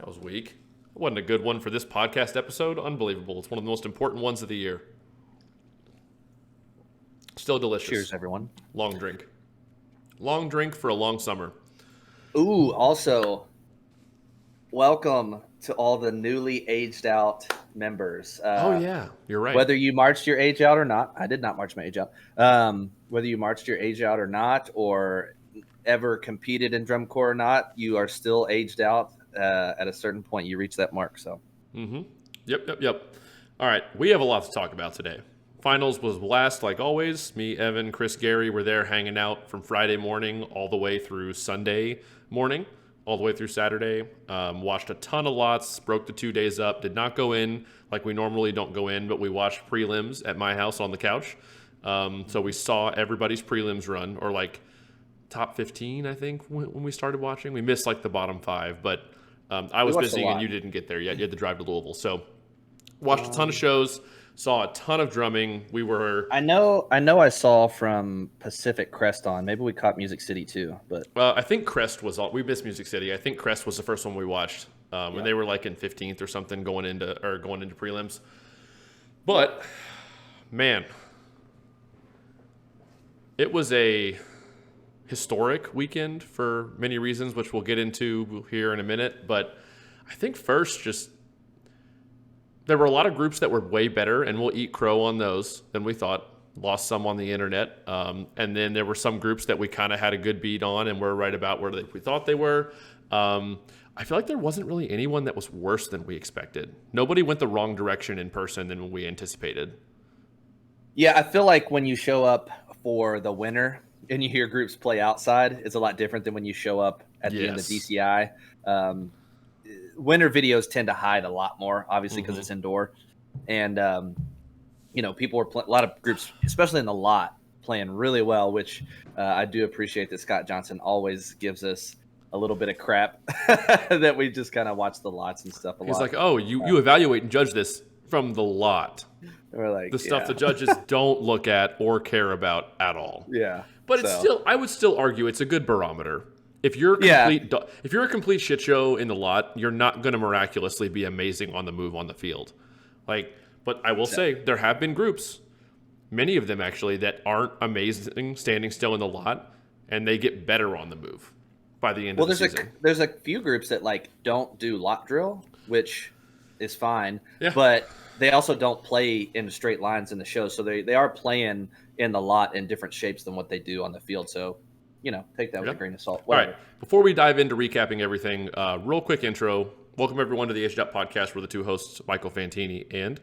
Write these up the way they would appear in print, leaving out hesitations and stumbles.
That was weak. It wasn't a good one for this podcast episode. Unbelievable. It's one of the most important ones of the year. Still delicious. Cheers, everyone. Long drink. Long drink for a long summer. Ooh, also, welcome to all the newly aged out members. Oh, yeah. You're right. Whether you marched your age out or not, I did not march my age out. Whether you marched your age out or not, or ever competed in drum corps or not, you are still aged out. At a certain point, you reach that mark. So, Yep. All right, we have a lot to talk about today. Finals was last, like always. Me, Evan, Chris, Gary were there hanging out from Friday morning all the way through Sunday morning, all the way through Saturday. Watched a ton of lots, broke the 2 days up, did not go in like we normally don't go in, but we watched prelims at my house on the couch. So we saw everybody's prelims run, or like top 15, I think, when we started watching. We missed like the bottom 5, but I was busy and you didn't get there yet. You had to drive to Louisville. So watched a ton of shows, saw a ton of drumming. We were... I know I saw from Pacific Crest on. Maybe we caught Music City too, but... I think Crest was all... We missed Music City. I think Crest was the first one we watched when they were like in 15th or something going into prelims. But, man, it was a historic weekend for many reasons, which we'll get into here in a minute. But I think first, just there were a lot of groups that were way better, and we'll eat crow on those than we thought. Lost some on the internet. And then there were some groups that we kind of had a good beat on and were right about where we thought they were. I feel like there wasn't really anyone that was worse than we expected. Nobody went the wrong direction in person than we anticipated. Yeah, I feel like when you show up for the winter and you hear groups play outside, it's a lot different than when you show up at the end of DCI. Winter videos tend to hide a lot more, obviously, because it's indoor. And, people were a lot of groups, especially in the lot, playing really well, which I do appreciate that Scott Johnson always gives us a little bit of crap that we just kind of watch the lots and stuff a lot. He's like, oh, you evaluate and judge this from the lot. We're like, the stuff the judges don't look at or care about at all. Yeah. But it's still, I would still argue it's a good barometer. If you're a complete shit show in the lot, you're not going to miraculously be amazing on the move on the field. But I will say there have been groups, many of them actually, that aren't amazing standing still in the lot, and they get better on the move by the end of the season. There's a few groups that don't do lot drill, which is fine, yeah. But they also don't play in straight lines in the show, so they are playing in the lot in different shapes than what they do on the field. So, take that with a grain of salt. Whatever. All right. Before we dive into recapping everything, real quick intro. Welcome everyone to the Aged Up Podcast. We're the two hosts, Michael Fantini and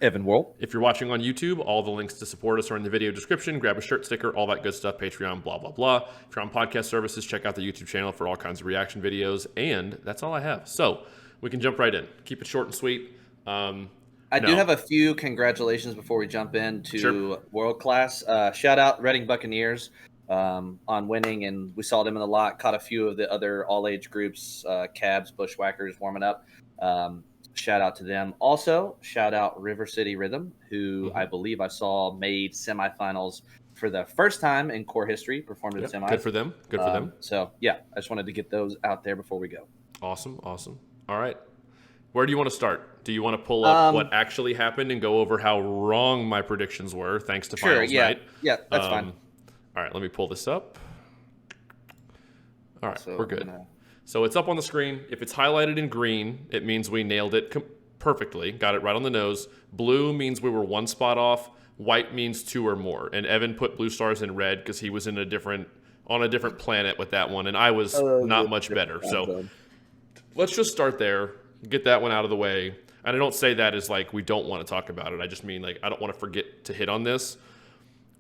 Evan Worrell. If you're watching on YouTube, all the links to support us are in the video description. Grab a shirt, sticker, all that good stuff, Patreon, blah, blah, blah. If you're on podcast services, check out the YouTube channel for all kinds of reaction videos. And that's all I have. So we can jump right in. Keep it short and sweet. I do have a few congratulations before we jump into World Class. Shout out Reading Buccaneers on winning, and we saw them in the lot, caught a few of the other all-age groups, Cabs, Bushwhackers warming up. Shout out to them. Also, shout out River City Rhythm, who I believe I saw made semifinals for the first time in core history, performed in semis. Good for them. Good for them. So, yeah, I just wanted to get those out there before we go. Awesome. All right. Where do you want to start? Do you want to pull up what actually happened and go over how wrong my predictions were, thanks to finals night? Yeah, that's fine. All right, let me pull this up. All right, so we're good. So it's up on the screen. If it's highlighted in green, it means we nailed it perfectly. Got it right on the nose. Blue means we were one spot off. White means 2 or more. And Evan put blue stars in red because he was on a different planet with that one, and I was not much better. So let's just start there. Get that one out of the way. And I don't say that as like we don't want to talk about it. I just mean like I don't want to forget to hit on this.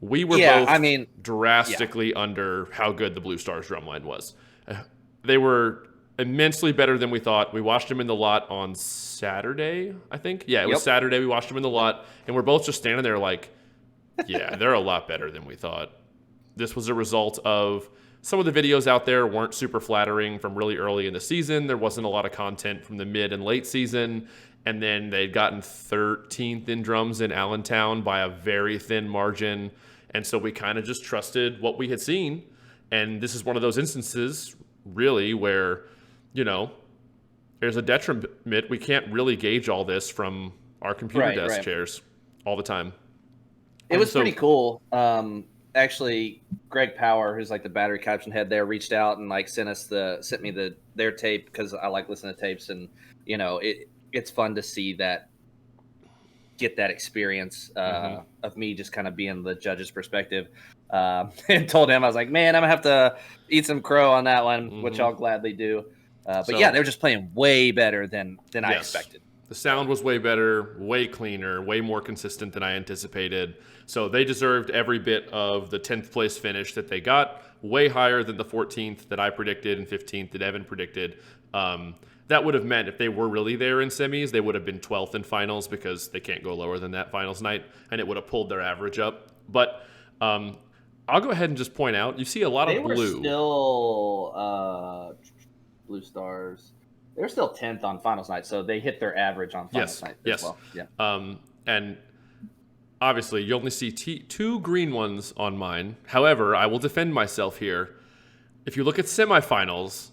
We were both drastically under how good the Blue Stars drumline was. They were immensely better than we thought. We watched them in the lot on Saturday, I think. Yeah, it was Saturday. We watched them in the lot, and we're both just standing there like, yeah, they're a lot better than we thought. This was a result of some of the videos out there weren't super flattering from really early in the season. There wasn't a lot of content from the mid and late season. And then they'd gotten 13th in drums in Allentown by a very thin margin. And so we kind of just trusted what we had seen. And this is one of those instances, really, where, there's a detriment. We can't really gauge all this from our computer desk chairs all the time. It was pretty cool. Actually, Greg Power, who's like the battery caption head there, reached out and like sent me their tape because I like listening to tapes, and it's fun to see that, get that experience of me just kind of being the judge's perspective. And told him, I was like, man, I'm gonna have to eat some crow on that one, which I'll gladly do. But yeah, they were just playing way better than I expected. The sound was way better, way cleaner, way more consistent than I anticipated. So they deserved every bit of the 10th place finish that they got, way higher than the 14th that I predicted and 15th that Evan predicted. That would have meant if they were really there in semis, they would have been 12th in finals because they can't go lower than that finals night, and it would have pulled their average up. But I'll go ahead and just point out, you see a lot of blue. They were still Blue Stars. They were still 10th on finals night, so they hit their average on finals night as well. Yeah. And obviously, you only see two green ones on mine. However, I will defend myself here. If you look at semifinals,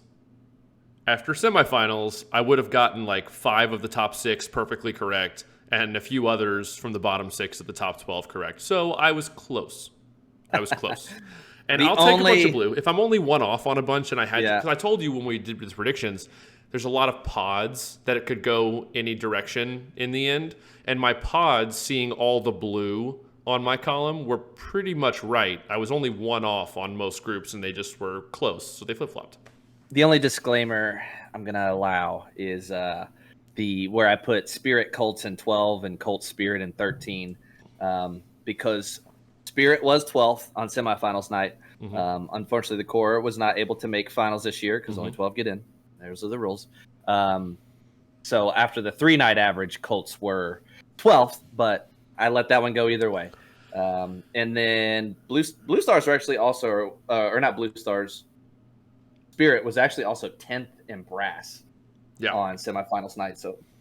after semifinals, I would have gotten like 5 of the top 6 perfectly correct and a few others from the bottom 6 of the top 12 correct. So I was close. And I'll take a bunch of blue. If I'm only one off on a bunch and I had to, because I told you when we did the predictions, there's a lot of pods that it could go any direction in the end. And my pods, seeing all the blue on my column, were pretty much right. I was only one off on most groups, and they just were close. So they flip-flopped. The only disclaimer I'm going to allow is where I put Spirit Colts in 12 and Colts Spirit in 13, because Spirit was 12th on semifinals night. Unfortunately, the core was not able to make finals this year because only 12 get in. Those are the rules. So after the 3-night average, Colts were 12th, but I let that one go either way. And then Blue Stars were actually also, or not Blue Stars, Spirit was actually also 10th in brass on semifinals night.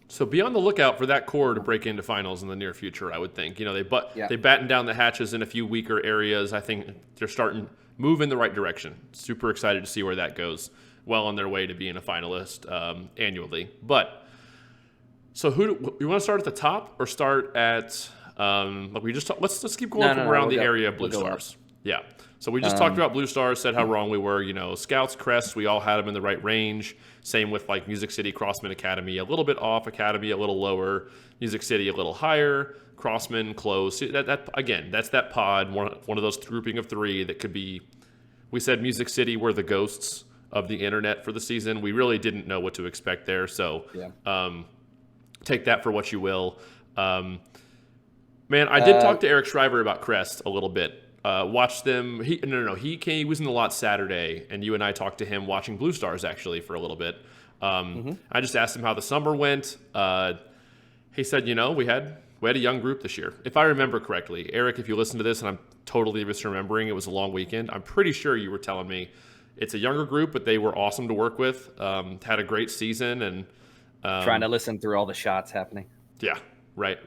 So be on the lookout for that core to break into finals in the near future, I would think. They batten down the hatches in a few weaker areas. I think they're starting to move in the right direction. Super excited to see where that goes. Well on their way to being a finalist annually. But so you want to start at the top or start at let's keep going around the area of Blue Stars. Yeah. So we just talked about Blue Stars, said how wrong we were. Scouts, Crests, we all had them in the right range. Same with like Music City, Crossman Academy, a little bit off, Academy a little lower, Music City a little higher, Crossman close. That again, that's that pod, one of those grouping of 3 that could be. We said Music City were the ghosts of the internet for the season. We really didn't know what to expect there. So take that for what you will. Man, I did talk to Eric Shriver about Crest a little bit. Watched them. He was in the lot Saturday, and you and I talked to him watching Blue Stars actually for a little bit. I just asked him how the summer went. He said, we had a young group this year. If I remember correctly, Eric, if you listen to this, and I'm totally misremembering, it was a long weekend. I'm pretty sure you were telling me it's a younger group, but they were awesome to work with. Had a great season, and trying to listen through all the shots happening. Yeah, right.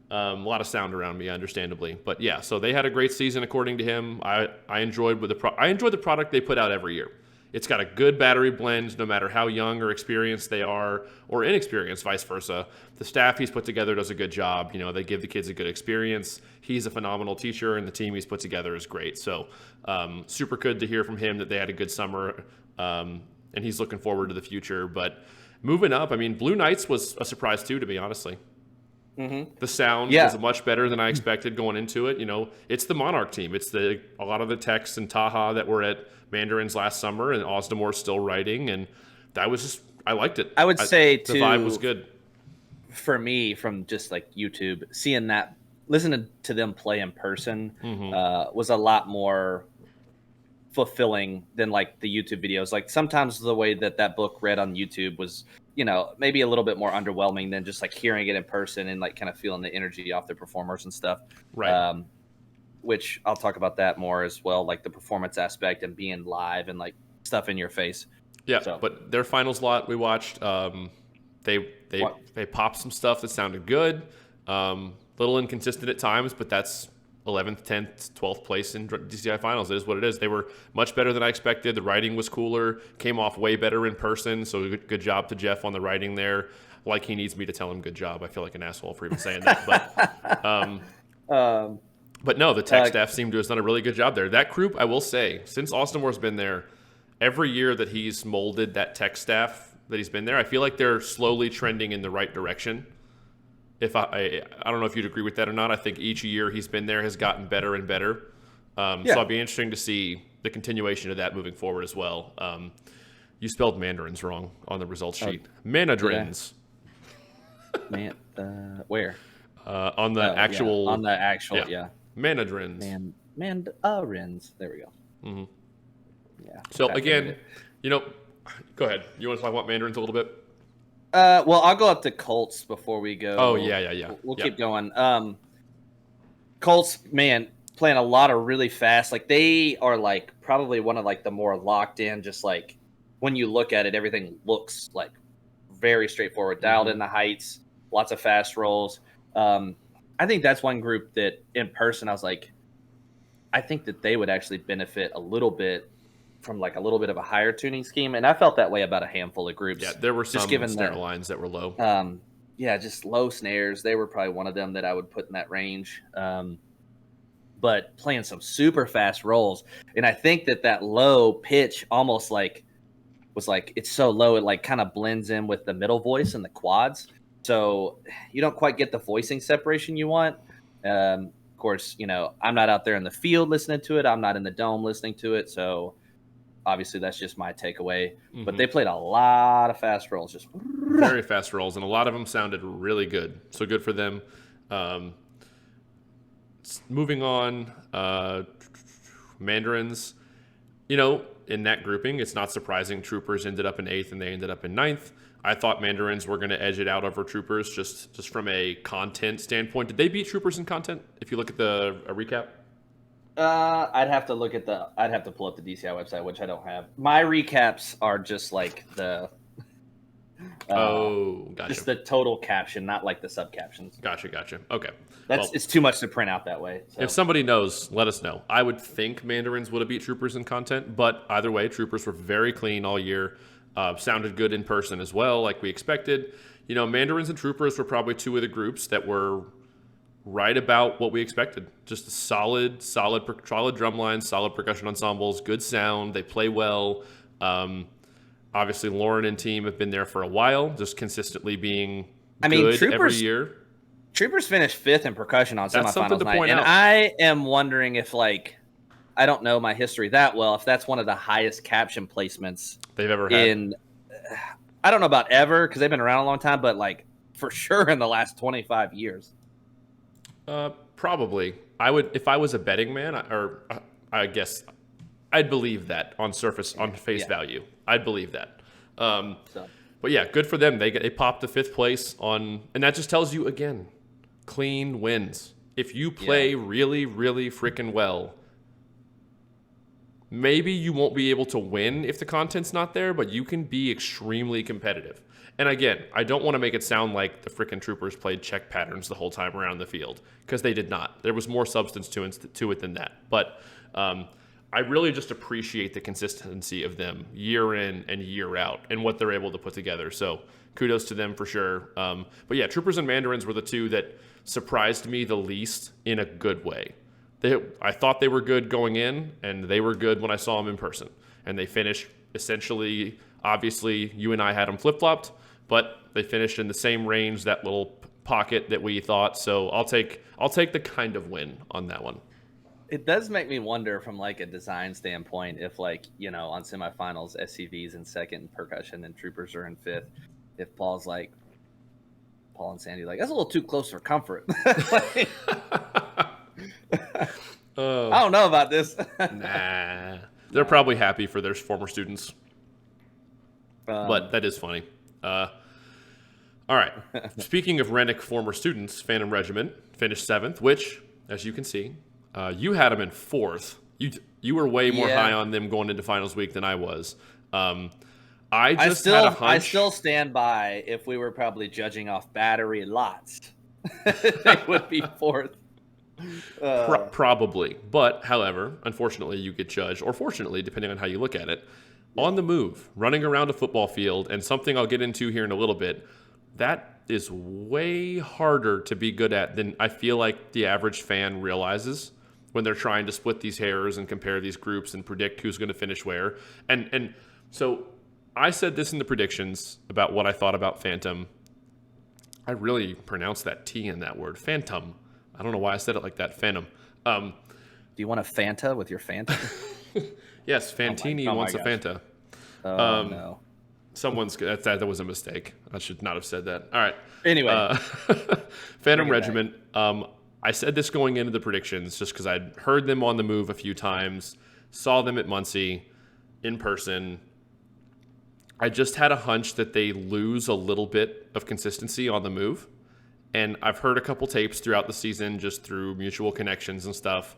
A lot of sound around me, understandably, but yeah. So they had a great season, according to him. I enjoyed the product they put out every year. It's got a good battery blend, no matter how young or experienced they are, or inexperienced, vice versa. The staff he's put together does a good job. They give the kids a good experience. He's a phenomenal teacher, and the team he's put together is great. So super good to hear from him that they had a good summer, and he's looking forward to the future. But moving up, Blue Knights was a surprise too, to be honestly. The sound was much better than I expected going into it. It's the Monarch team. It's a lot of the Tex and Taha that were at Mandarin's last summer, and Osdemore's still writing, and that was I liked it. I would say the vibe was good for me from just like YouTube. Seeing that, listening to them play in person was a lot more fulfilling than like the YouTube videos. Like sometimes the way that book read on YouTube was, maybe a little bit more underwhelming than just like hearing it in person and like kind of feeling the energy off the performers and stuff. Right. Which I'll talk about that more as well, like the performance aspect and being live and like stuff in your face. Yeah. So. But their finals lot we watched, they popped some stuff that sounded good. Little inconsistent at times, but that's 11th, 10th, 12th place in DCI Finals. It is what it is. They were much better than I expected. The writing was cooler, came off way better in person. So good job to Jeff on the writing there. Like he needs me to tell him good job. I feel like an asshole for even saying that. But no, the tech staff seemed to have done a really good job there. That group, I will say, since Austin Moore's been there, every year that he's molded that tech staff that he's been there, I feel like they're slowly trending in the right direction. If I don't know if you'd agree with that or not. I think each year he's been there has gotten better and better. So it'll be interesting to see the continuation of that moving forward as well. You spelled mandarins wrong on the results sheet. Mandarins. Where? On the actual. Yeah. On the actual, Mandarins. Mandarins. There we go. Mm-hmm. Yeah. So again, go ahead. You want to talk about mandarins a little bit? Well, I'll go up to Colts before we go. Oh, yeah. We'll keep going. Colts, man, playing a lot of really fast. Like, they are, like, probably one of, like, the more locked in, just, like, when you look at it, everything looks, like, very straightforward. Dialed in the heights, lots of fast rolls. I think that's one group that, in person, I was like, I think that they would actually benefit a little bit from like a little bit of a higher tuning scheme, and I felt that way about a handful of groups. Yeah, there were some snare lines that were low. Just low snares. They were probably one of them that I would put in that range. But playing some super fast rolls, and I think that low pitch almost like was like it's so low it like kind of blends in with the middle voice and the quads, so you don't quite get the voicing separation you want. Of course, I'm not out there in the field listening to it. I'm not in the dome listening to it, so. Obviously, that's just my takeaway. But they played a lot of fast rolls. Just very fast rolls, and a lot of them sounded really good. So good for them. Moving on, mandarins. In that grouping, it's not surprising Troopers ended up in 8th and they ended up in 9th. I thought mandarins were going to edge it out over Troopers just from a content standpoint. Did they beat Troopers in content? If you look at a recap. I'd have to pull up the DCI website, which I don't have. My recaps are just like the gotcha. Just the total caption, not like the sub captions. Gotcha. Okay. It's too much to print out that way. So. If somebody knows, let us know. I would think mandarins would have beat Troopers in content, but either way, Troopers were very clean all year. Sounded good in person as well, like we expected. Mandarins and Troopers were probably two of the groups that were right about what we expected. Just solid drum lines, solid percussion ensembles, good sound. They play well. Obviously, Lauren and team have been there for a while, just consistently being good every year. Troopers finished 5th in percussion on semifinals night, and out. I am wondering if, like, I don't know my history that well, if that's one of the highest caption placements they've ever had. I don't know about ever, because they've been around a long time, but, like, for sure in the last 25 years. Probably. I would, if I was a betting man, I guess I'd believe that on face value. I'd believe that. But yeah, good for them. They popped the 5th place and that just tells you again, clean wins. If you play really, really freaking well, maybe you won't be able to win if the content's not there, but you can be extremely competitive. And again, I don't want to make it sound like the freaking Troopers played check patterns the whole time around the field, because they did not. There was more substance to it than that. But I really just appreciate the consistency of them year in and year out and what they're able to put together. So kudos to them for sure. But yeah, Troopers and Mandarins were the two that surprised me the least in a good way. I thought they were good going in, and they were good when I saw them in person. And they finished essentially, obviously, you and I had them flip-flopped, but they finished in the same range, that little pocket that we thought. So I'll take the kind of win on that one. It does make me wonder from like a design standpoint if, like, on semifinals, SCV's in 2nd and percussion and Troopers are in 5th. If Paul and Sandy that's a little too close for comfort. I don't know about this. Nah, they're probably happy for their former students, but that is funny. All right. Speaking of Rennick former students, Phantom Regiment finished 7th, which, as you can see, you had them in 4th. You were way more high on them going into finals week than I was. I still stand by, if we were probably judging off battery lots, they would be 4th. Probably. But, however, unfortunately, you get judged, or fortunately, depending on how you look at it, on the move, running around a football field, and something I'll get into here in a little bit, that is way harder to be good at than I feel like the average fan realizes when they're trying to split these hairs and compare these groups and predict who's going to finish where. And so I said this in the predictions about what I thought about Phantom. I really pronounced that T in that word, Phantom. I don't know why I said it like that, Phantom. Do you want a Fanta with your Fanta? Yes, Fantini wants a Fanta. Oh, no. That was a mistake. I should not have said that. All right. Anyway. Phantom Regiment. I said this going into the predictions just because I'd heard them on the move a few times, saw them at Muncie in person. I just had a hunch that they lose a little bit of consistency on the move. And I've heard a couple tapes throughout the season just through mutual connections and stuff.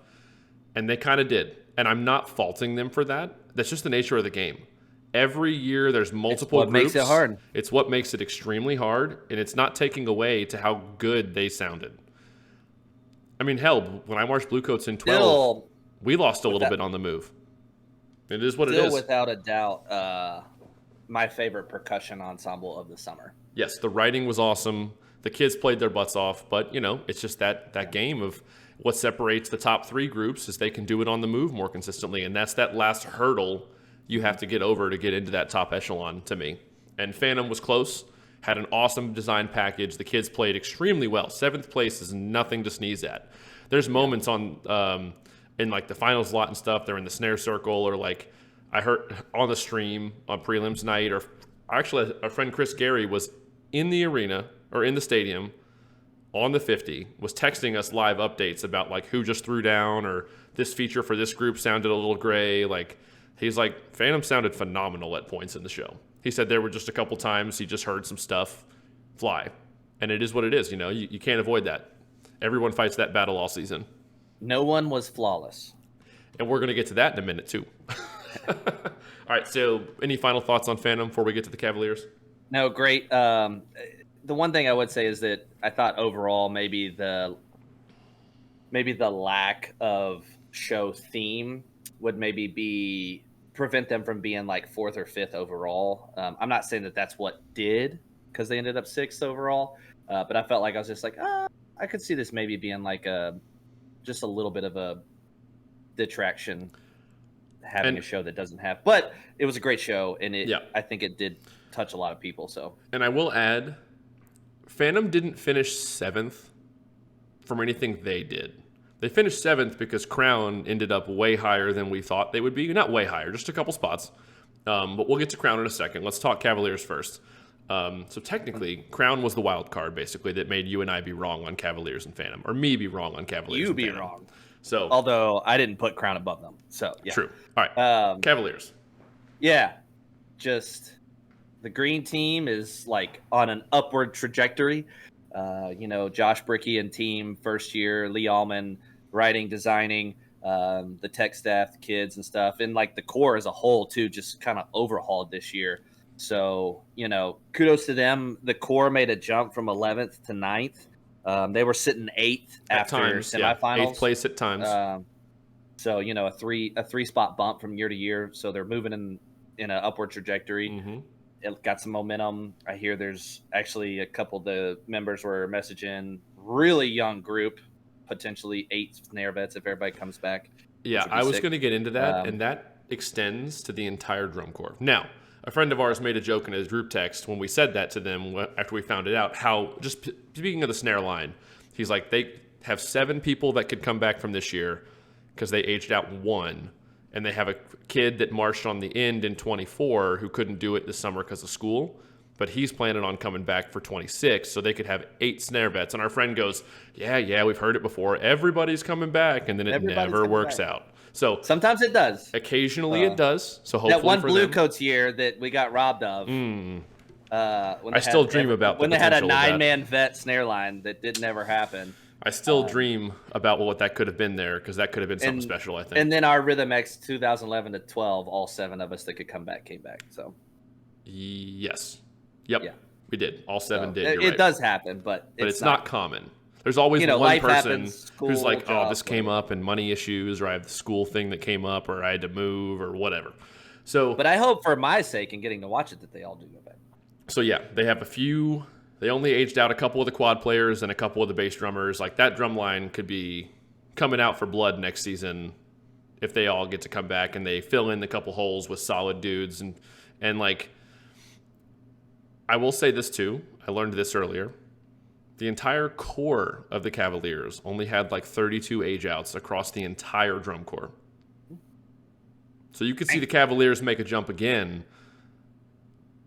And they kind of did. And I'm not faulting them for that. That's just the nature of the game. Every year there's multiple groups. It's what makes it hard. It's what makes it extremely hard. And it's not taking away to how good they sounded. I mean, hell, when I marched Bluecoats in 12, we lost a little bit on the move. It is what it is. Still, without a doubt, my favorite percussion ensemble of the summer. Yes, the writing was awesome. The kids played their butts off, but, it's just that game of what separates the top three groups is they can do it on the move more consistently, and that's that last hurdle you have to get over to get into that top echelon to me. And Phantom was close, had an awesome design package. The kids played extremely well. 7th place is nothing to sneeze at. There's moments on in like the finals lot and stuff, they're in the snare circle, or like I heard on the stream on prelims night, or actually our friend Chris Gary was in the arena or in the stadium on the 50, was texting us live updates about like who just threw down, or this feature for this group sounded a little gray. Like he's like, Phantom sounded phenomenal at points in the show. He said there were just a couple times he just heard some stuff fly, and it is what it is. You can't avoid that. Everyone fights that battle all season. No one was flawless. And we're going to get to that in a minute too. All right, so any final thoughts on Phantom before we get to the Cavaliers? No, great. The one thing I would say is that I thought overall maybe the lack of show theme would maybe prevent them from being like 4th or 5th overall. I'm not saying that that's what did, because they ended up 6th overall, but I felt like I was just like, I could see this maybe being like just a little bit of a detraction, having a show that doesn't have. But it was a great show, and I think it did touch a lot of people. So, and I will add, Phantom didn't finish 7th from anything they did. They finished 7th because Crown ended up way higher than we thought they would be. Not way higher, just a couple spots. But we'll get to Crown in a second. Let's talk Cavaliers first. So technically, Crown was the wild card, basically, that made you and I be wrong on Cavaliers and Phantom, or me be wrong on Cavaliers. You be wrong. So, although I didn't put Crown above them, so yeah. True. All right, Cavaliers. Yeah, just the green team is like on an upward trajectory. Josh Brickey and team first year, Lee Allman writing, designing, the tech staff, the kids and stuff, and like the core as a whole too, just kind of overhauled this year. So, kudos to them. The core made a jump from 11th to 9th. They were sitting 8th after semifinals. Yeah. 8th place at times. So, a three spot bump from year to year. So they're moving in an upward trajectory. Mm-hmm. It got some momentum. I hear there's actually a couple of the members were messaging really young group, potentially 8 snare vets if everybody comes back. Yeah, I was going to get into that, and that extends to the entire drum corps. Now, a friend of ours made a joke in his group text when we said that to them after we found it out, how, just speaking of the snare line, he's like, they have 7 people that could come back from this year because they aged out 1. And they have a kid that marched on the end in 24 who couldn't do it this summer because of school. But he's planning on coming back for 26, so they could have 8 snare vets. And our friend goes, yeah, we've heard it before. Everybody's coming back, and then it never works out. So sometimes it does. Occasionally it does. So hopefully that one for Bluecoats year that we got robbed of. I still dream about when they had a 9-man vet snare line that didn't ever happen. I still dream about what that could have been there, because that could have been something special, I think. And then our Rhythm X 2011 to 12, all 7 of us that could come back came back. So, yes, yep, yeah. We did. All 7 did. It does happen, but it's not common. There's always one life person happens, who's like, school, oh, this came up and money issues, or I have the school thing that came up, or I had to move, or whatever. So, but I hope for my sake in getting to watch it that they all do go back. So yeah, they have a few. They only aged out a couple of the quad players and a couple of the bass drummers. Like that drum line could be coming out for blood next season if they all get to come back and they fill in the couple holes with solid dudes. And like, I will say this too. I learned this earlier. The entire core of the Cavaliers only had like 32 age outs across the entire drum corps. So you could see the Cavaliers make a jump again.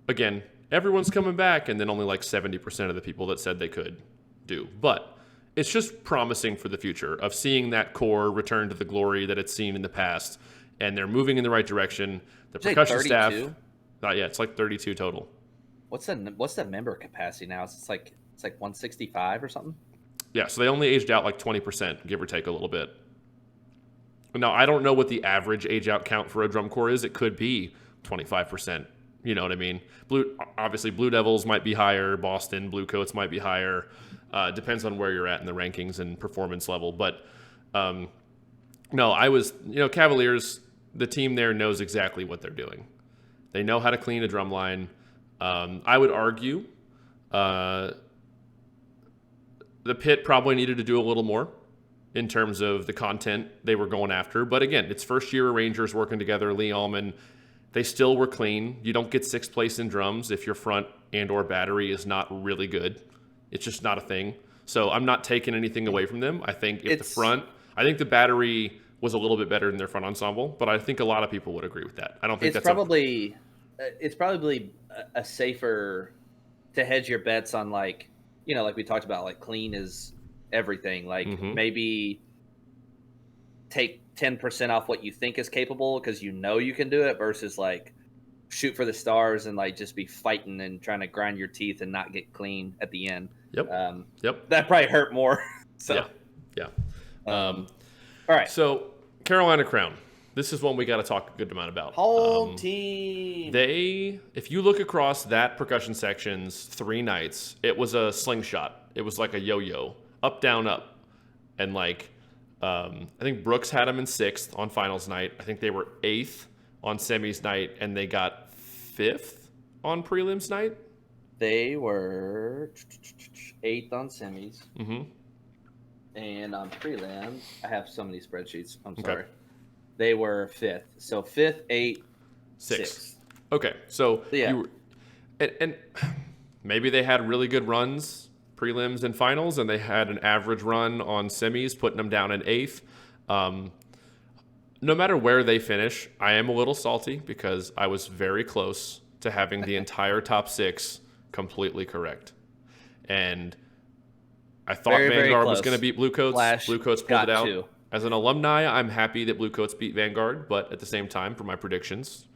Again, everyone's coming back, and then only like 70% of the people that said they could do. But it's just promising for the future of seeing that core return to the glory that it's seen in the past, and they're moving in the right direction. The percussion staff, not yet. It's like 32 total. What's the member capacity now? It's like 165 or something. Yeah, so they only aged out like 20%, give or take a little bit. Now I don't know what the average age out count for a drum corps is. It could be 25%. You know what I mean? Obviously, Blue Devils might be higher. Boston Blue Coats might be higher. Depends on where you're at in the rankings and performance level. But no, Cavaliers, the team there knows exactly what they're doing. They know how to clean a drum line. I would argue the Pit probably needed to do a little more in terms of the content they were going after. But again, it's first year Rangers working together. Lee Allman. They still were clean. You don't get sixth place in drums if your front and or battery is not really good. It's just not a thing. So I'm not taking anything away from them. I think I think the battery was a little bit better than their front ensemble, but I think a lot of people would agree with that. I don't think it's probably a safer to hedge your bets on like we talked about, like clean is everything. Like maybe take 10% off what you think is capable because you can do it versus like shoot for the stars and like just be fighting and trying to grind your teeth and not get clean at the end. Yep. That probably hurt more. So yeah. All right. So Carolina Crown. This is one we got to talk a good amount about. Home team. If you look across that percussion section's 3 nights, it was a slingshot. It was like a yo-yo, up, down, up, and like. I think Brooks had them in 6th on finals night. I think they were 8th on semis night, and they got 5th on prelims night. They were 8th on semis. Mm-hmm. And on prelims, I have so many spreadsheets. I'm sorry. They were 5th. So 5th, 8th, 6th. Okay, so yeah. And maybe they had really good runs prelims and finals, and they had an average run on semis, putting them down in 8th. No matter where they finish, I am a little salty because I was very close to having the entire top 6 completely correct. And I thought Vanguard was going to beat Blue Coats. Blue Coats pulled it out. As an alumni, I'm happy that Blue Coats beat Vanguard, but at the same time, for my predictions,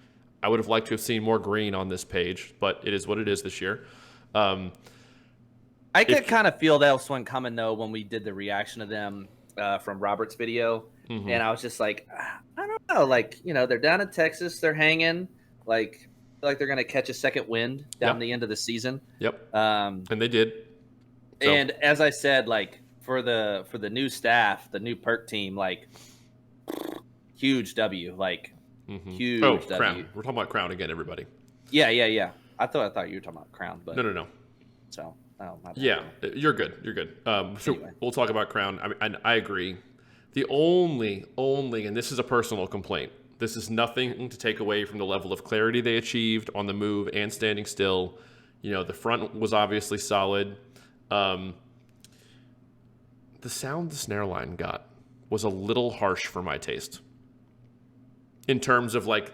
I would have liked to have seen more green on this page, but it is what it is this year. I could kind of feel that one coming, though, when we did the reaction to them from Robert's video. Mm-hmm. And I was just like, I don't know. Like, they're down in Texas. They're hanging. Like they're going to catch a second wind down the end of the season. Yep. And they did. So. And as I said, like, for the new staff, the new perk team, like, huge W. Like, huge W. Crown. We're talking about Crown again, everybody. Yeah. I thought you were talking about Crown. But No. So... yeah, you're good. So anyway. We'll talk about Crown. I agree. The only, and this is a personal complaint. This is nothing to take away from the level of clarity they achieved on the move and standing still. The front was obviously solid. The sound the snare line got was a little harsh for my taste. In terms of like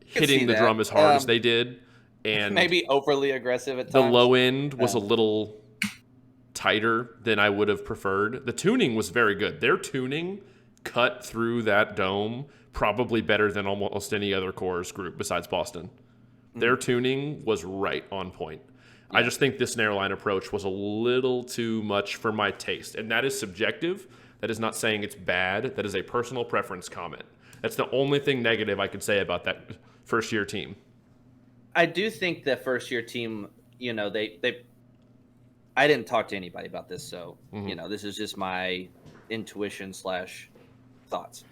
hitting the drum as hard as they did. And maybe overly aggressive at times. The low end was a little tighter than I would have preferred. The tuning was very good. Their tuning cut through that dome probably better than almost any other chorus group besides Boston. Mm-hmm. Their tuning was right on point. Yeah. I just think this snare line approach was a little too much for my taste. And that is subjective. That is not saying it's bad. That is a personal preference comment. That's the only thing negative I could say about that first-year team. I do think the first-year team, I didn't talk to anybody about this, so this is just my intuition / thoughts.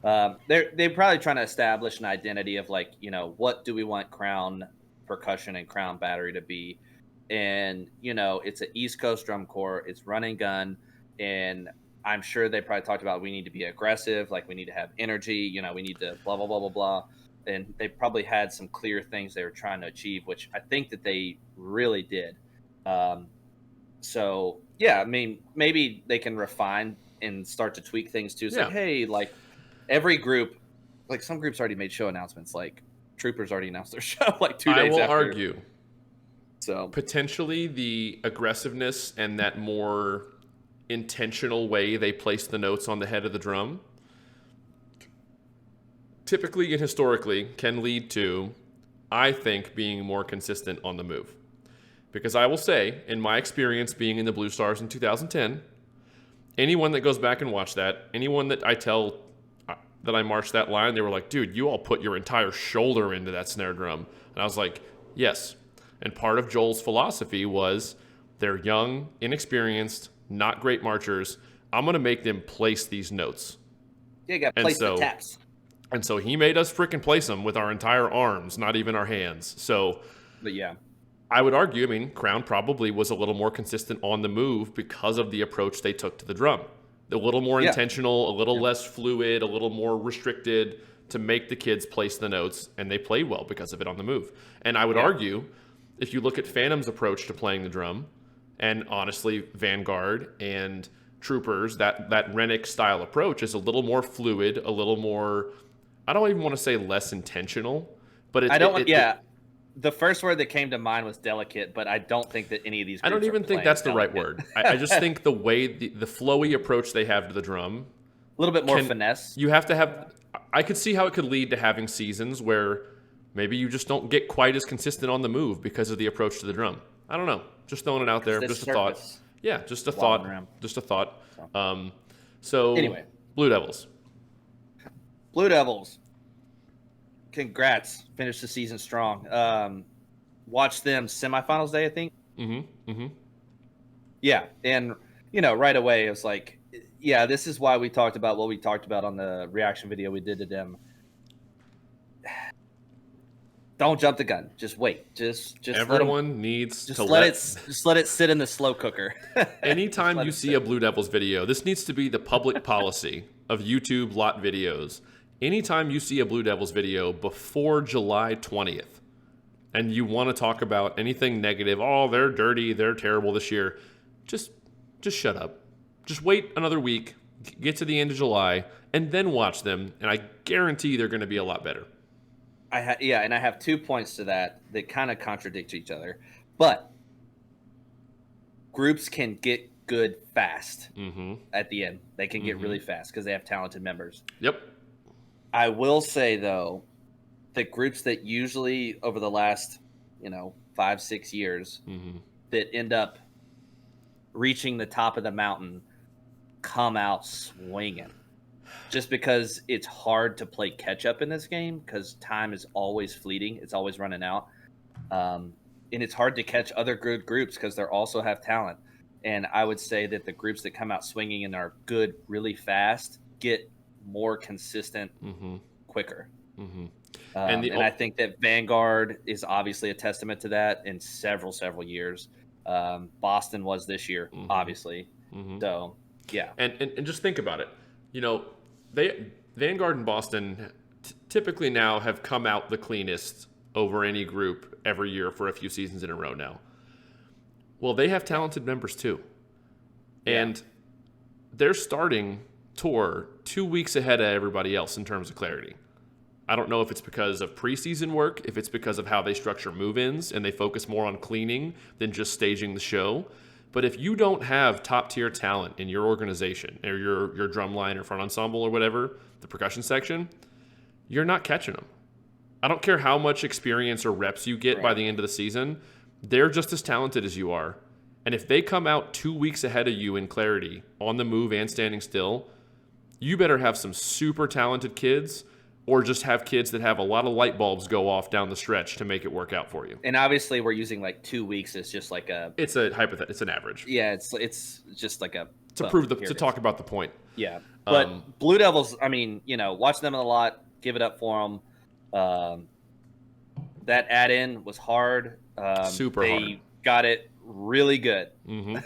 They're probably trying to establish an identity of like, what do we want Crown percussion and Crown battery to be? And it's an East Coast drum corps, it's run and gun, and I'm sure they probably talked about we need to be aggressive, like we need to have energy, we need to blah blah blah blah blah. And they probably had some clear things they were trying to achieve, which I think that they really did. So yeah, I mean, maybe they can refine and start to tweak things too. So hey, like every group, like some groups already made show announcements. Like Troopers already announced their show like 2 days after. I will argue. So potentially the aggressiveness and that more intentional way they place the notes on the head of the drum typically and historically can lead to, I think, being more consistent on the move. Because I will say, in my experience being in the Blue Stars in 2010, anyone that goes back and watch that, anyone that I tell that I marched that line, they were like, dude, you all put your entire shoulder into that snare drum. And I was like, yes. And part of Joel's philosophy was they're young, inexperienced, not great marchers. I'm going to make them place these notes. Yeah, you got to place the taps. And so he made us freaking place them with our entire arms, not even our hands. So, but yeah, I would argue, I mean, Crown probably was a little more consistent on the move because of the approach they took to the drum. A little more intentional, a little less fluid, a little more restricted to make the kids place the notes, and they played well because of it on the move. And I would argue, if you look at Phantom's approach to playing the drum, and honestly, Vanguard and Troopers, that Rennick style approach is a little more fluid, a little more, I don't even want to say less intentional, but the first word that came to mind was delicate, but I don't think that any of these groups I don't even think that's the right word. I just think the way the flowy approach they have to the drum, a little bit more finesse. You have to have, I could see how it could lead to having seasons where maybe you just don't get quite as consistent on the move because of the approach to the drum. I don't know. Just throwing it out there. Just a thought. Yeah, just a thought. Just a thought. So anyway, Blue Devils. Congrats. Finished the season strong. Watched them semifinals day, I think. Yeah. And, right away, it was like, this is why we talked about what we talked about on the reaction video we did to them. Don't jump the gun. Just wait. Just everyone needs to let it sit in the slow cooker. Anytime you see a Blue Devils video, this needs to be the public policy of YouTube lot videos. Anytime you see a Blue Devils video before July 20th and you want to talk about anything negative, oh, they're dirty, they're terrible this year, just shut up. Just wait another week, get to the end of July, and then watch them, and I guarantee they're going to be a lot better. And I have 2 points to that kind of contradict each other. But groups can get good fast at the end. They can get really fast because they have talented members. Yep. I will say, though, the groups that usually over the last, 5-6 years that end up reaching the top of the mountain come out swinging. Just because it's hard to play catch up in this game because time is always fleeting. It's always running out. And it's hard to catch other good groups because they also have talent. And I would say that the groups that come out swinging and are good really fast get more consistent quicker. And I think that Vanguard is obviously a testament to that in several years. Boston was this year, obviously. So, yeah. And just think about it. Vanguard and Boston typically now have come out the cleanest over any group every year for a few seasons in a row now. Well, they have talented members too. And they're starting tour 2 weeks ahead of everybody else in terms of clarity. I don't know if it's because of preseason work, if it's because of how they structure move-ins and they focus more on cleaning than just staging the show. But if you don't have top-tier talent in your organization or your drum line or front ensemble or whatever, the percussion section, you're not catching them. I don't care how much experience or reps you get by the end of the season. They're just as talented as you are. And if they come out 2 weeks ahead of you in clarity on the move and standing still, you better have some super talented kids or just have kids that have a lot of light bulbs go off down the stretch to make it work out for you. And obviously, we're using like 2 weeks as just like a. It's a hypothetical. It's an average. Yeah, it's just like a to talk about the point. Yeah, but Blue Devils. I mean, watching them a lot. Give it up for them. That add-in was hard. Super hard. They got it really good. Mm-hmm.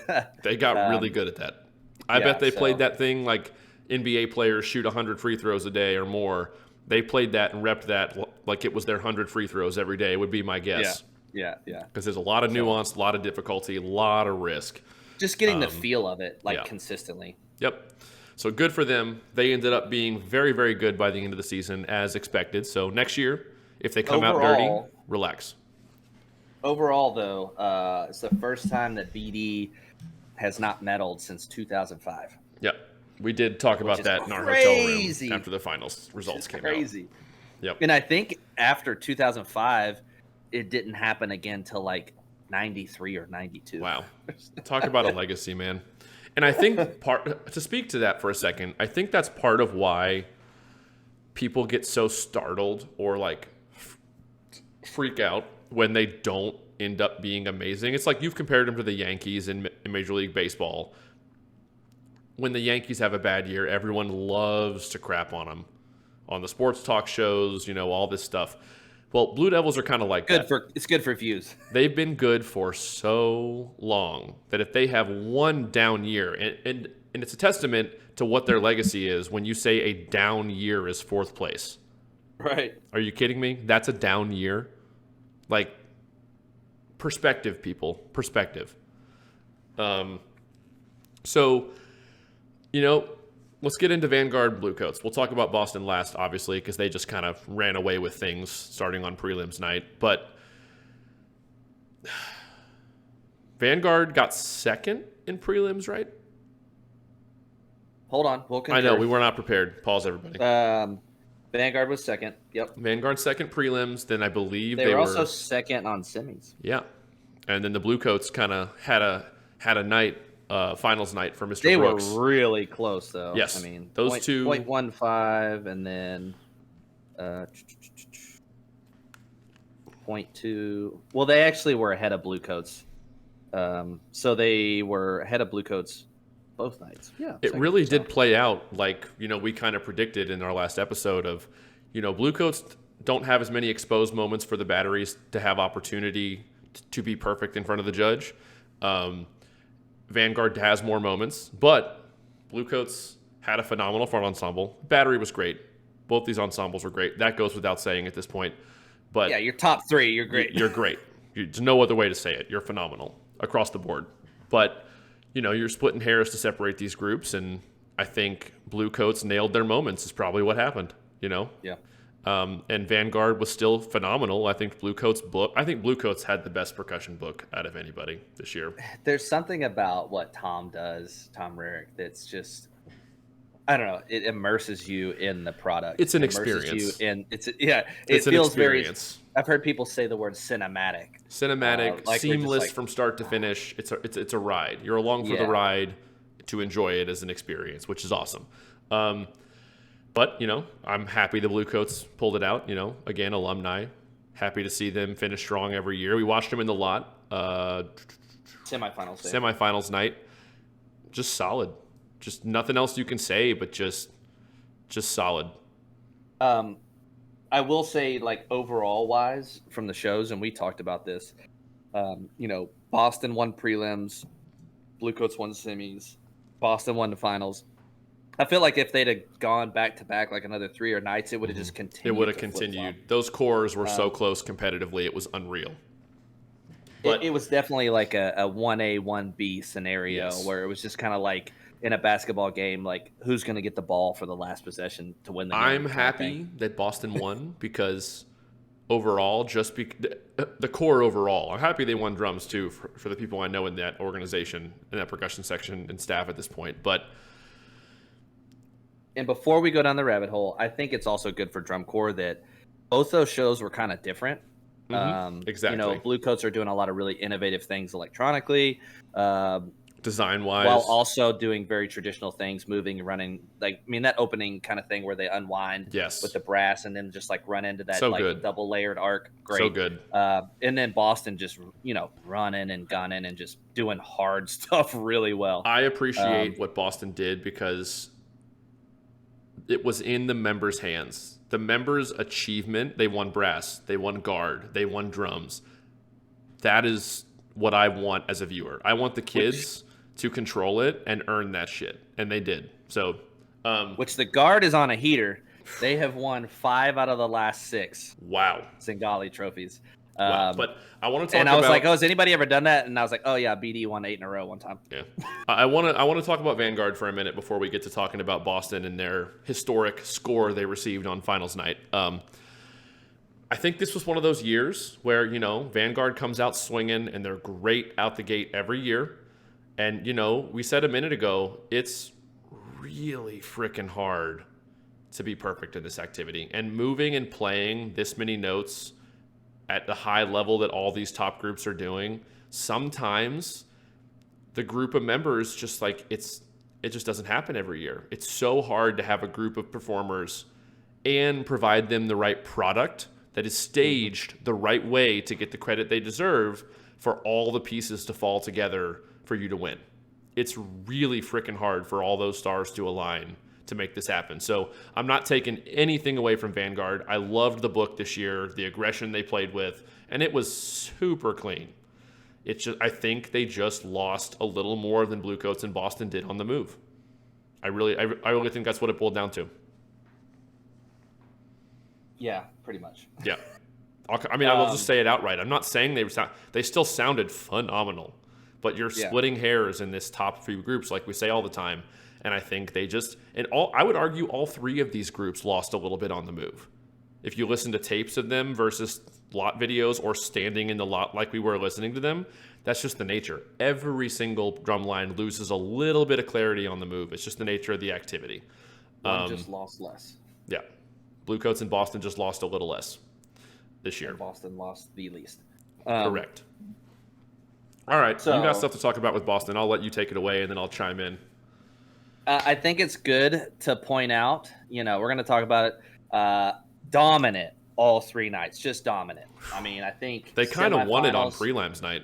They got really good at that. I bet they played that thing like NBA players shoot 100 free throws a day or more. They played that and repped that like it was their 100 free throws every day, would be my guess. Yeah. Because there's a lot of nuance, a lot of difficulty, a lot of risk. Just getting the feel of it, consistently. Yep. So good for them. They ended up being very, very good by the end of the season, as expected. So next year, if they come out dirty, relax. Overall, though, it's the first time that BD has not medaled since 2005. Yep. We did talk about that in our hotel room after the finals results came out. Crazy. Yep. And I think after 2005, it didn't happen again till like 93 or 92. Wow. Talk about a legacy, man. And I think to speak to that for a second, I think that's part of why people get so startled or like freak out when they don't end up being amazing. It's like you've compared them to the Yankees in Major League Baseball. When the Yankees have a bad year, everyone loves to crap on them on the sports talk shows, all this stuff. Well, Blue Devils are kind of like that. It's good for views. They've been good for so long that if they have one down year, and it's a testament to what their legacy is when you say a down year is fourth place. Right. Are you kidding me? That's a down year. Like, perspective, people. Perspective. So, let's get into Vanguard Bluecoats. We'll talk about Boston last, obviously, because they just kind of ran away with things starting on prelims night. But Vanguard got second in prelims, right? Hold on. We'll concur. I know. We were not prepared. Pause, everybody. Vanguard was second. Yep. Vanguard second prelims. Then I believe they were also second on semis. Yeah. And then the Bluecoats kind of had a night. Finals night for Mr. They Brooks. Were really close, though. Yes. I mean, those 0.15 and then 0.2. Well, they actually were ahead of Bluecoats. So they were ahead of Bluecoats both nights. Yeah. It really did play out like, we kind of predicted in our last episode of, Bluecoats don't have as many exposed moments for the batteries to have opportunity to be perfect in front of the judge. Vanguard has more moments, but Bluecoats had a phenomenal front ensemble. Battery was great. Both these ensembles were great. That goes without saying at this point. But yeah, you're top three. You're great. You're great. There's no other way to say it. You're phenomenal across the board. But, you're splitting hairs to separate these groups, and I think Bluecoats nailed their moments is probably what happened, Yeah. And Vanguard was still phenomenal. I think Bluecoats had the best percussion book out of anybody this year. There's something about what Tom Rarick, that's just, I don't know. It immerses you in the product. It's an experience. It feels very. I've heard people say the word cinematic. Cinematic, seamless from start to finish. It's a ride. You're along for the ride to enjoy it as an experience, which is awesome. But, I'm happy the Bluecoats pulled it out. Again, alumni. Happy to see them finish strong every year. We watched them in the lot. Semifinals night. Just solid. Just nothing else you can say, but just solid. I will say, like, overall wise from the shows, and we talked about this, Boston won prelims, Bluecoats won semis, Boston won the finals. I feel like if they'd have gone back to back like another 3 or nights, it would have just continued. It would have continued. Those cores were so close competitively, it was unreal. But it was definitely like a 1A, 1B scenario where it was just kind of like in a basketball game, like who's going to get the ball for the last possession to win the game. I'm happy that Boston won because overall, the core overall, I'm happy they won drums too for the people I know in that organization, in that percussion section and staff at this point. And before we go down the rabbit hole, I think it's also good for drum corps that both those shows were kind of different. Exactly. Bluecoats are doing a lot of really innovative things electronically. design-wise. While also doing very traditional things, moving and running. Like, I mean, that opening kind of thing where they unwind with the brass and then just like run into that double layered arc. Great. So good. And then Boston just, running and gunning and just doing hard stuff really well. I appreciate what Boston did because it was in the members' hands. The members' achievement, they won brass, they won guard, they won drums. That is what I want as a viewer. I want the kids to control it and earn that shit, and they did. So, which the guard is on a heater. They have won 5 out of the last 6. Wow, Singali trophies. Wow. But I want to talk. And I was like, "Oh, has anybody ever done that?" And I was like, "Oh yeah, BD won 8 in a row one time." Yeah, I want to talk about Vanguard for a minute before we get to talking about Boston and their historic score they received on finals night. I think this was one of those years where Vanguard comes out swinging and they're great out the gate every year. And, we said a minute ago, it's really freaking hard to be perfect in this activity. And moving and playing this many notes at the high level that all these top groups are doing, sometimes the group of members just it just doesn't happen every year. It's so hard to have a group of performers and provide them the right product that is staged the right way to get the credit they deserve for all the pieces to fall together for you to win. It's really freaking hard for all those stars to align to make this happen. So I'm not taking anything away from Vanguard. I loved the book this year, the aggression they played with, and it was super clean. It's just, I think they just lost a little more than Bluecoats and Boston did on the move. I really think that's what it boiled down to. Yeah, pretty much. Yeah. I mean, I will just say it outright. I'm not saying they still sounded phenomenal, but you're splitting hairs in this top few groups, like we say all the time. And I think I would argue all 3 of these groups lost a little bit on the move. If you listen to tapes of them versus lot videos or standing in the lot like we were listening to them, that's just the nature. Every single drum line loses a little bit of clarity on the move. It's just the nature of the activity. One just lost less. Yeah. Bluecoats and Boston just lost a little less this year. And Boston lost the least. Correct. All right, so you got stuff to talk about with Boston. I'll let you take it away, and then I'll chime in. I think it's good to point out, we're going to talk about it, dominant all 3 nights, just dominant. I mean, I think they kind of won it on prelims night.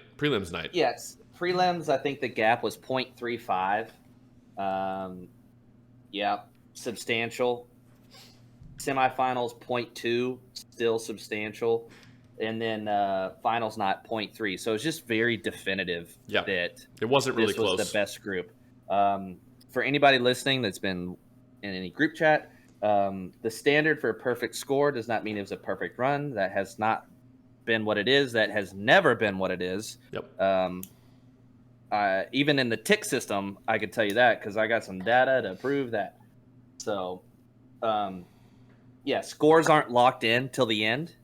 Yes, prelims, I think the gap was 0.35. Substantial. Semifinals 0.2, still substantial. And then finals not 0.3. So it's just very definitive that it wasn't really close. Was the best group. For anybody listening that's been in any group chat, the standard for a perfect score does not mean it was a perfect run. That has not been what it is. That has never been what it is. Yep. Even in the tick system, I could tell you that because I got some data to prove that. So, scores aren't locked in till the end.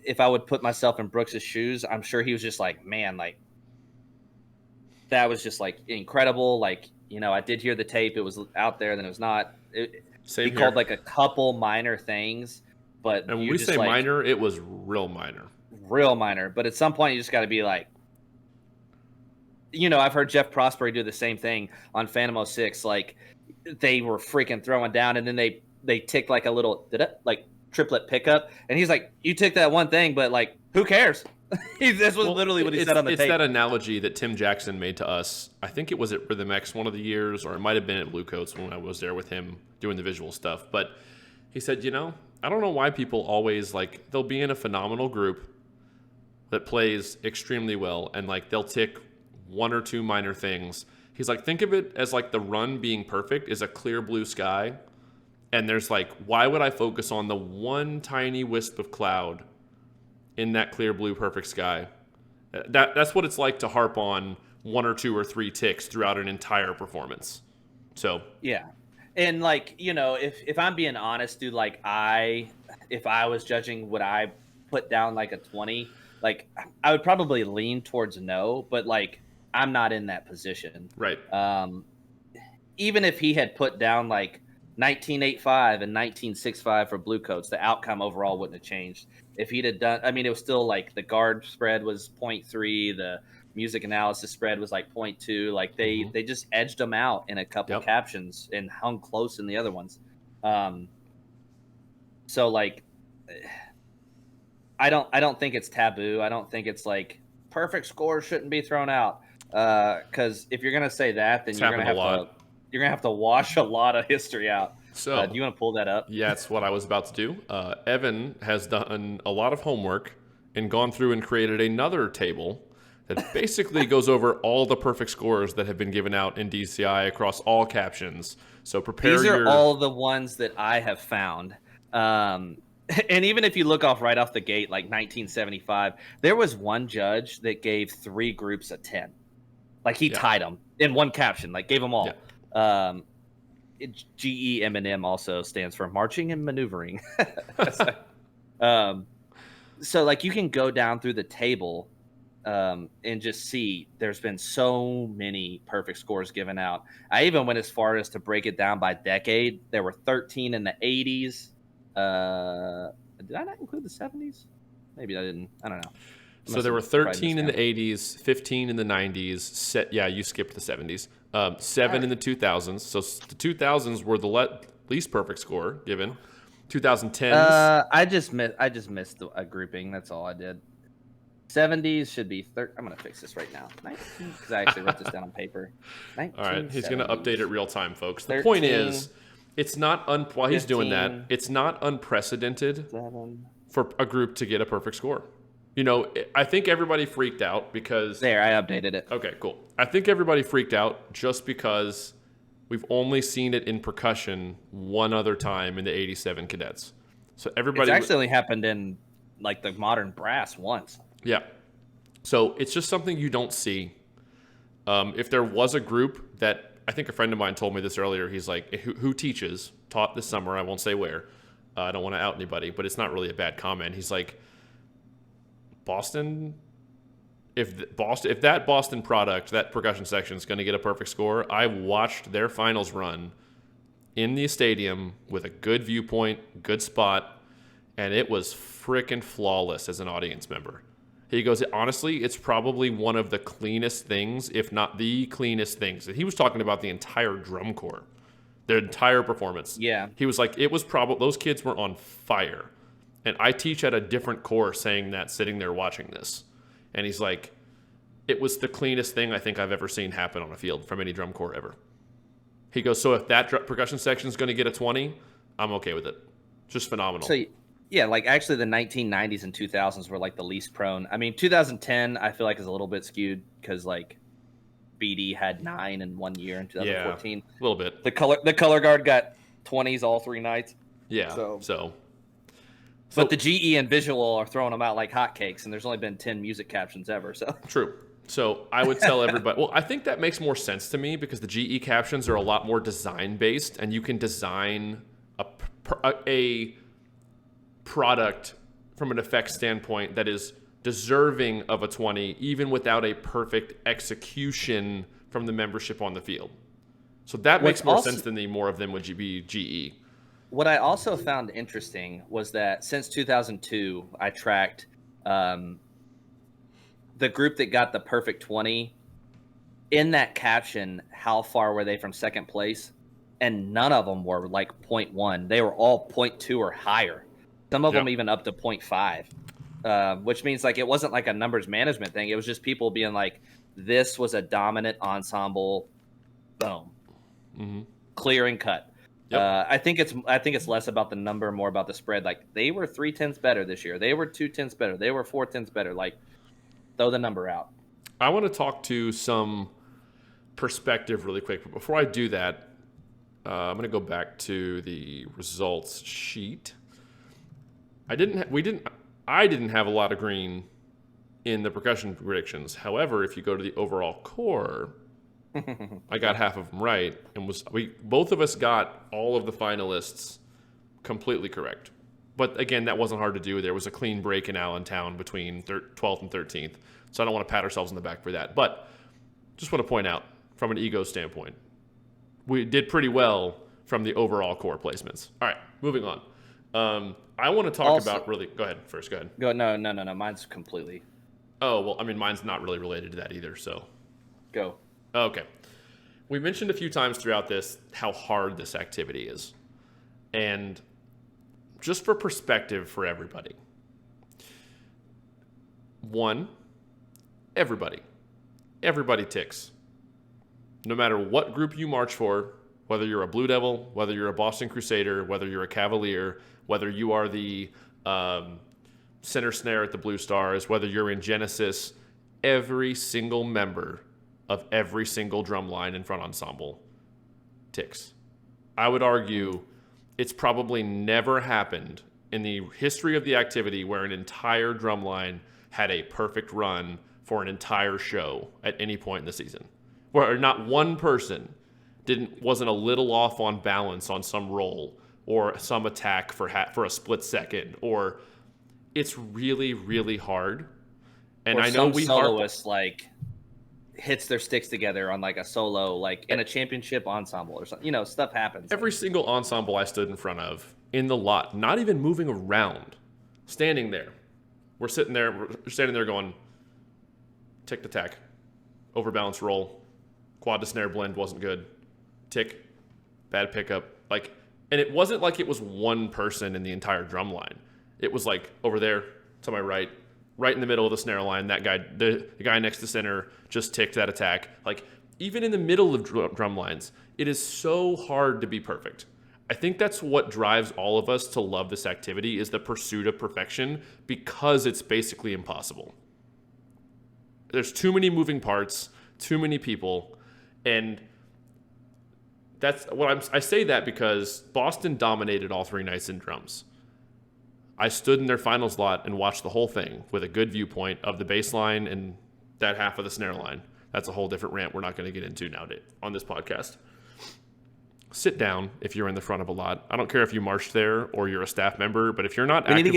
If I would put myself in Brooks's shoes, I'm sure he was just like, man, like, that was just like incredible. Like, I did hear the tape. It was out there, then it was not. He called like a couple minor things, but and when we say minor, it was real minor. Real minor. But at some point, you just got to be like, I've heard Jeff Prospery do the same thing on Phantom 06. Like, they were freaking throwing down, and then they ticked like a little triplet pickup, and he's like, "You ticked that one thing, but like, who cares?" This was literally what he said on the tape. It's that analogy that Tim Jackson made to us. I think it was at Rhythm X one of the years, or it might have been at Bluecoats when I was there with him doing the visual stuff. But he said, I don't know why people always they'll be in a phenomenal group that plays extremely well, and they'll tick 1 or 2 minor things. He's like, think of it as the run being perfect is a clear blue sky. And there's why would I focus on the one tiny wisp of cloud in that clear blue perfect sky? That's what it's like to harp on 1 or 2 or 3 ticks throughout an entire performance. So yeah, and if I'm being honest, dude, if I was judging, would I put down a 20? I would probably lean towards no, but I'm not in that position. Right. Even if he had put down 19.85 and 19.65 for Bluecoats, the outcome overall wouldn't have changed. If he'd have done, I mean, it was still like the guard spread was 0.3, the music analysis spread was like 0.2. Like they just edged them out in a couple captions and hung close in the other ones. So like, I don't think it's taboo. I don't think it's like perfect scores shouldn't be thrown out. Because if you're gonna say that, then you're gonna have to wash a lot of history out. So do you want to pull that up? Yeah, it's what I was about to do. Evan has done a lot of homework and gone through and created another table that basically goes over all the perfect scores that have been given out in DCI across all captions. So These are all the ones that I have found. And even if you look right off the gate, like 1975, there was one judge that gave 3 groups a 10. Like he tied them in one caption, like gave them all. Yeah. GE M&M also stands for marching and maneuvering. So like you can go down through the table and just see there's been so many perfect scores given out. I even went as far as to break it down by decade. There were 13 in the 80s. Did I not include the 70s? Maybe I didn't. I don't know. So there were 13 in the 80s, 15 in the 90s. You skipped the 70s. 7 in the 2000s. So the 2000s were the least perfect score given. 2010s. I just missed a grouping. That's all I did. 70s should be. I'm gonna fix this right now. 19, because I actually wrote this down on paper. All right, he's gonna update it real time, folks. The point is, it's not while he's 15, doing that, it's not unprecedented 7. For a group to get a perfect score. You know, I think everybody freaked out because... There, I updated it. Okay, cool. I think everybody freaked out just because we've only seen it in percussion one other time in the 87 cadets. So everybody... It's actually only happened in, like, the modern brass once. Yeah. So it's just something you don't see. If there was a group that... I think a friend of mine told me this earlier. He's like, who taught this summer? I won't say where. I don't want to out anybody, but it's not really a bad comment. He's like... Boston, if that Boston product, that percussion section is going to get a perfect score, I watched their finals run in the stadium with a good viewpoint, good spot, and it was freaking flawless as an audience member. He goes, honestly, it's probably one of the cleanest things, if not the cleanest things. And he was talking about the entire drum corps, their entire performance. Yeah. He was like, it was probably, those kids were on fire. And I teach at a different course saying that, sitting there watching this. And he's like, it was the cleanest thing I think I've ever seen happen on a field from any drum corps ever. He goes, so if that percussion section is going to get a 20, I'm okay with it. Just phenomenal. So, yeah, like actually the 1990s and 2000s were like the least prone. I mean, 2010 I feel like is a little bit skewed because like BD had 9 in 1 year in 2014. Yeah, a little bit. The color guard got 20s all 3 nights. Yeah, so but the GE and visual are throwing them out like hotcakes, and there's only been 10 music captions ever. So true. So I would tell everybody, well, I think that makes more sense to me because the GE captions are a lot more design-based, and you can design a product from an effects standpoint that is deserving of a 20, even without a perfect execution from the membership on the field. So that makes more sense than the more of them would be GE. What I also found interesting was that since 2002, I tracked the group that got the perfect 20. In that caption, how far were they from second place? And none of them were like 0.1. They were all 0.2 or higher. Some of them even up to 0.5, which means like it wasn't like a numbers management thing. It was just people being like, this was a dominant ensemble. Boom. Mm-hmm. Clear and cut. Yep. I think it's less about the number, more about the spread. Like they were 3/10 better this year. They were 2/10 better. They were 4/10 better. Like throw the number out. I want to talk to some perspective really quick. But before I do that, I'm going to go back to the results sheet. I didn't have a lot of green in the percussion predictions. However, if you go to the overall core, I got half of them right, and both of us got all of the finalists completely correct. But again, that wasn't hard to do. There was a clean break in Allentown between 12th and 13th, so I don't want to pat ourselves on the back for that. But just want to point out, from an ego standpoint, we did pretty well from the overall core placements. All right, moving on. I want to talk about really. Go ahead first. Go ahead. No. Mine's completely. Oh well, I mean, mine's not really related to that either. So. Go. Okay. We mentioned a few times throughout this how hard this activity is, and just for perspective for everybody. One, everybody ticks. No matter what group you march for, whether you're a Blue Devil, whether you're a Boston Crusader, whether you're a Cavalier, whether you are the center snare at the Blue Stars, whether you're in Genesis, every single member of every single drum line and front ensemble ticks. I would argue it's probably never happened in the history of the activity where an entire drum line had a perfect run for an entire show at any point in the season, where not one person wasn't a little off on balance on some roll or some attack for a split second, or it's really, really hard. And or I know some soloist hits their sticks together on like a solo, like in a championship ensemble or something. Stuff happens. Every single ensemble I stood in front of in the lot, not even moving around, standing there. We're standing there going, tick to tack, overbalance roll, quad to snare blend wasn't good, tick, bad pickup. And it wasn't like it was one person in the entire drum line. It was like over there to my right in the middle of the snare line, that guy, the guy next to center just ticked that attack. Even in the middle of drum lines, it is so hard to be perfect. I think that's what drives all of us to love this activity, is the pursuit of perfection, because it's basically impossible. There's too many moving parts, too many people, and that's what I say that because Boston dominated all 3 nights in drums. I stood in their finals lot and watched the whole thing with a good viewpoint of the bass line and that half of the snare line. That's a whole different rant we're not going to get into now on this podcast. Sit down if you're in the front of a lot. I don't care if you marched there or you're a staff member, but if you're not we need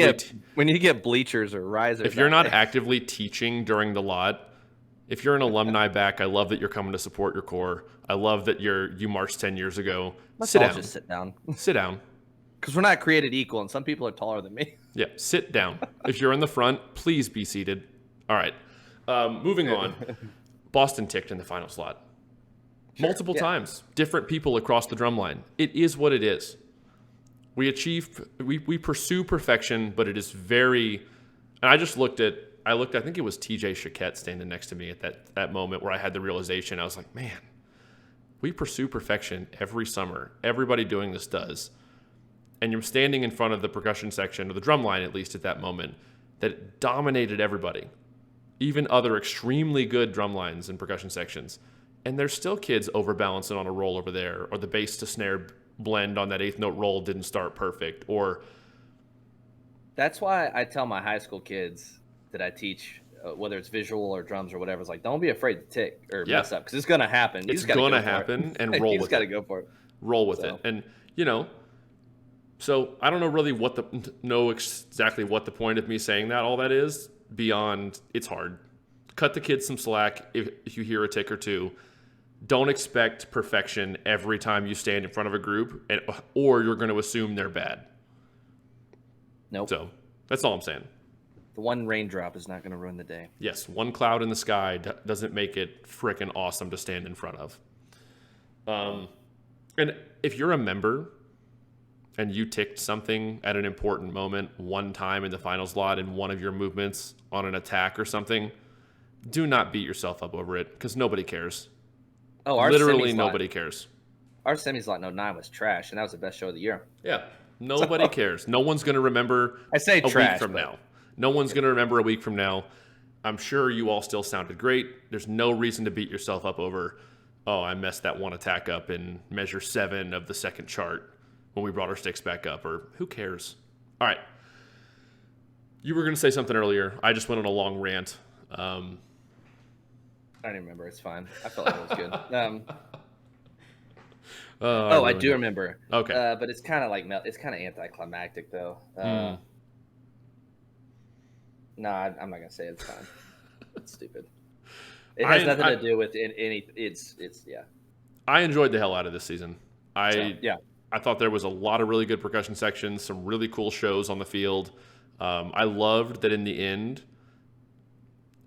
to get bleachers or risers. If you're not actively teaching during the lot, if you're an alumni back, I love that you're coming to support your corps. I love that you marched 10 years ago. Let's all just sit down. Sit down. Because we're not created equal, and some people are taller than me. Yeah, sit down. If you're in the front, please be seated. All right. Moving on. Boston ticked in the final slot. Multiple times. Different people across the drum line. It is what it is. We pursue perfection, but it is very... And I think it was TJ Chiquette standing next to me at that moment where I had the realization. I was like, man, we pursue perfection every summer. Everybody doing this does. And you're standing in front of the percussion section, or the drum line at least at that moment, that dominated everybody, even other extremely good drum lines and percussion sections. And there's still kids overbalancing on a roll over there, or the bass to snare blend on that 8th note roll didn't start perfect, or... That's why I tell my high school kids that I teach, whether it's visual or drums or whatever, it's like, don't be afraid to tick or mess up, because it's going to happen. It's going to happen, and roll with it. You just got to go for it. Roll with it. And, so I don't know really exactly what the point of me saying all that is, beyond it's hard. Cut the kids some slack if you hear a tick or two. Don't expect perfection every time you stand in front of a group, or you're going to assume they're bad. Nope. So that's all I'm saying. The one raindrop is not going to ruin the day. Yes, one cloud in the sky doesn't make it frickin' awesome to stand in front of. And if you're a member and you ticked something at an important moment one time in the finals lot in one of your movements on an attack or something, do not beat yourself up over it, because nobody cares. Oh, literally nobody cares. Our semis lot 09 was trash, and that was the best show of the year. Yeah, nobody cares. No one's going to remember a week from now. No one's going to remember a week from now. I'm sure you all still sounded great. There's no reason to beat yourself up over, I messed that one attack up in measure 7 of the second chart when we brought our sticks back up, or who cares? All right. You were going to say something earlier. I just went on a long rant. I don't even remember. It's fine. I felt like it was good. I do remember. Okay. But it's kind of anticlimactic, though. No, I'm not gonna say it's fine. It's stupid. It has nothing to do with any. It's yeah. I enjoyed the hell out of this season. I thought there was a lot of really good percussion sections, some really cool shows on the field. I loved that in the end,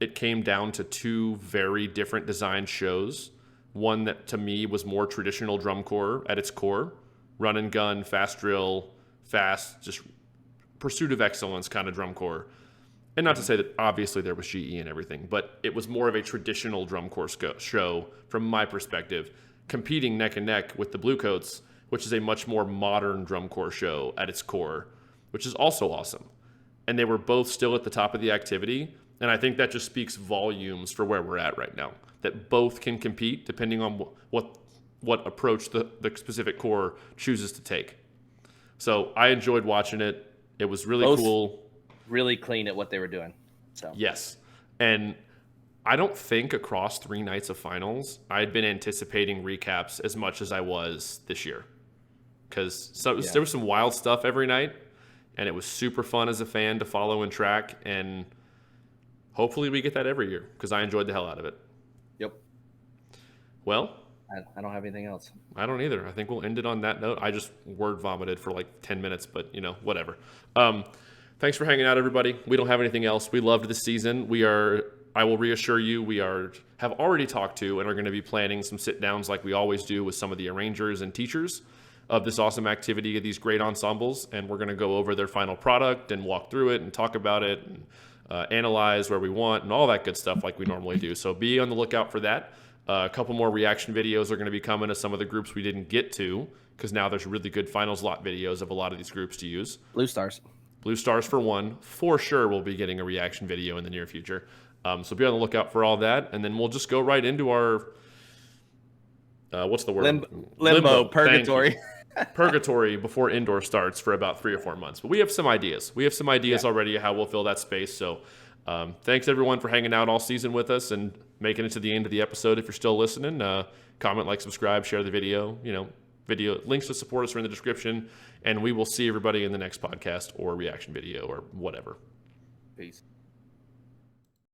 it came down to two very different design shows. One that to me was more traditional drum corps at its core, run and gun, fast drill, fast, just pursuit of excellence kind of drum corps. And not to say that obviously there was GE and everything, but it was more of a traditional drum corps show from my perspective, competing neck and neck with the Bluecoats, which is a much more modern drum corps show at its core, which is also awesome. And they were both still at the top of the activity. And I think that just speaks volumes for where we're at right now, that both can compete depending on what approach the specific corps chooses to take. So I enjoyed watching it. It was really cool. Really clean at what they were doing. So yes. And I don't think across 3 nights of finals, I'd been anticipating recaps as much as I was this year. Because there was some wild stuff every night, and it was super fun as a fan to follow and track. And hopefully we get that every year, because I enjoyed the hell out of it. Yep. Well, I don't have anything else. I don't either. I think we'll end it on that note. I just word vomited for like 10 minutes, but whatever. Thanks for hanging out, everybody. We don't have anything else. We loved this season. I will reassure you, we have already talked to and are going to be planning some sit downs like we always do with some of the arrangers and teachers of this awesome activity of these great ensembles. And we're going to go over their final product and walk through it and talk about it and analyze where we want and all that good stuff like we normally do. So be on the lookout for that. A couple more reaction videos are going to be coming to some of the groups we didn't get to, because now there's really good finals lot videos of a lot of these groups to use. Blue Stars for one, for sure we'll be getting a reaction video in the near future. So be on the lookout for all that, and then we'll just go right into our what's the word? Limbo. Purgatory. Purgatory before indoor starts for about 3 or 4 months. But we have some ideas. Already how we'll fill that space. So thanks everyone for hanging out all season with us and making it to the end of the episode. If you're still listening, comment, like, subscribe, share the video. Video links to support us are in the description, and we will see everybody in the next podcast or reaction video or whatever. Peace.